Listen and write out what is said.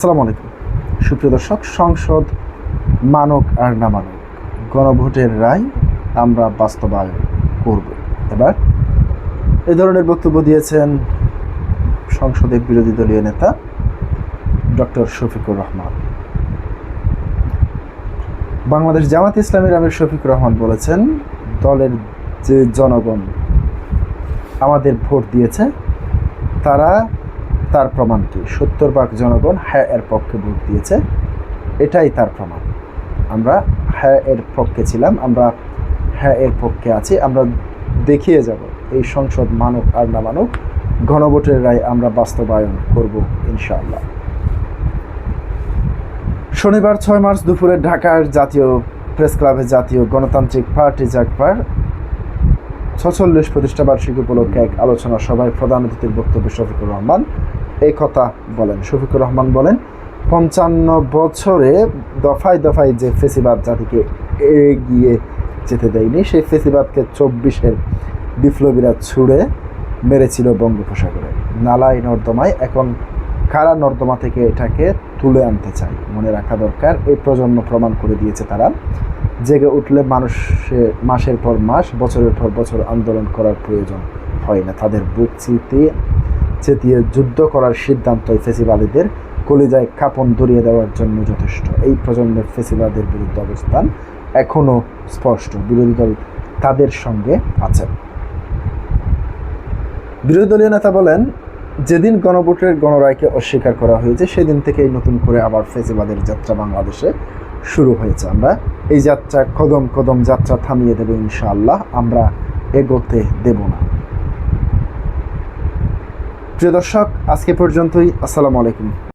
আসসালামু আলাইকুম সুপ্রিয় দর্শক, সংসদ মানক আর না মানক, গণভোটের রায় আমরা বাস্তবায়ন করব। এবার এই ধরনের বক্তব্য দিয়েছেন সংসদের বিরোধী দলীয় নেতা ডক্টর শফিকুর রহমান। বাংলাদেশ জামাত ইসলামীর আমির শফিকুর রহমান বলেছেন, দলের যে জনগণ আমাদের ভোট দিয়েছে তার প্রমাণ কি? 70% জনগণ হ্যাঁ এর পক্ষে ভোট দিয়েছে, এটাই তার প্রমাণ। আমরা হ্যাঁ এর পক্ষে ছিলাম, আমরা হ্যাঁ এর পক্ষে আছি, আমরা দেখিয়ে যাব এই সংসদ মানক আর না মানক, গণভোটের রায় আমরা বাস্তবায়ন করব ইনশাআল্লাহ। শনিবার 6 মার্চ দুপুরে ঢাকার জাতীয় প্রেস ক্লাবে জাতীয় গণতান্ত্রিক পার্টি জাগপার 46 প্রতিষ্ঠাবার্ষিকী উপলক্ষে এক আলোচনা সভায় প্রধান অতিথির বক্তব্যে শফিকুর রহমান এই কথা বলেন। শফিকুর রহমান বলেন, 55 বছরে দফায় দফায় যে ফেসিবাদ জাতিকে এগিয়ে যেতে দেয়নি, সেই ফেসিবাদকে 24-এর বিপ্লবীরা ছুঁড়ে মেরেছিল বঙ্গোপসাগরে, নালায় নর্দমায়। এখন কারা নর্দমা থেকে এটাকে তুলে আনতে চায়? মনে রাখা দরকার, এই প্রজন্ম প্রমাণ করে দিয়েছে তারা জেগে উঠলে মাসের পর মাস, বছরের পর বছর আন্দোলন করার প্রয়োজন হয় না। তাদের বুক চেতিয়ে যুদ্ধ করার সিদ্ধান্তই ফেসিবাদীদের কলিজায় কাঁপন ধরিয়ে দেওয়ার জন্য যথেষ্ট। এই প্রজন্মের ফেসিবাদের বিরুদ্ধে অবস্থান এখনও স্পষ্ট, বিরোধী দল তাদের সঙ্গে আছে। বিরোধী দলীয় নেতা বলেন, যেদিন গণভোটের গণরায়কে অস্বীকার করা হয়েছে, সেদিন থেকেই নতুন করে আবার ফেসিবাদের যাত্রা বাংলাদেশে শুরু হয়েছে। আমরা এই যাত্রা কদম কদম যাত্রা থামিয়ে দেব ইনশাআল্লাহ, আমরা এগোতে দেব না। প্রিয় দর্শক, আজকে পর্যন্তই। আসসালামু আলাইকুম।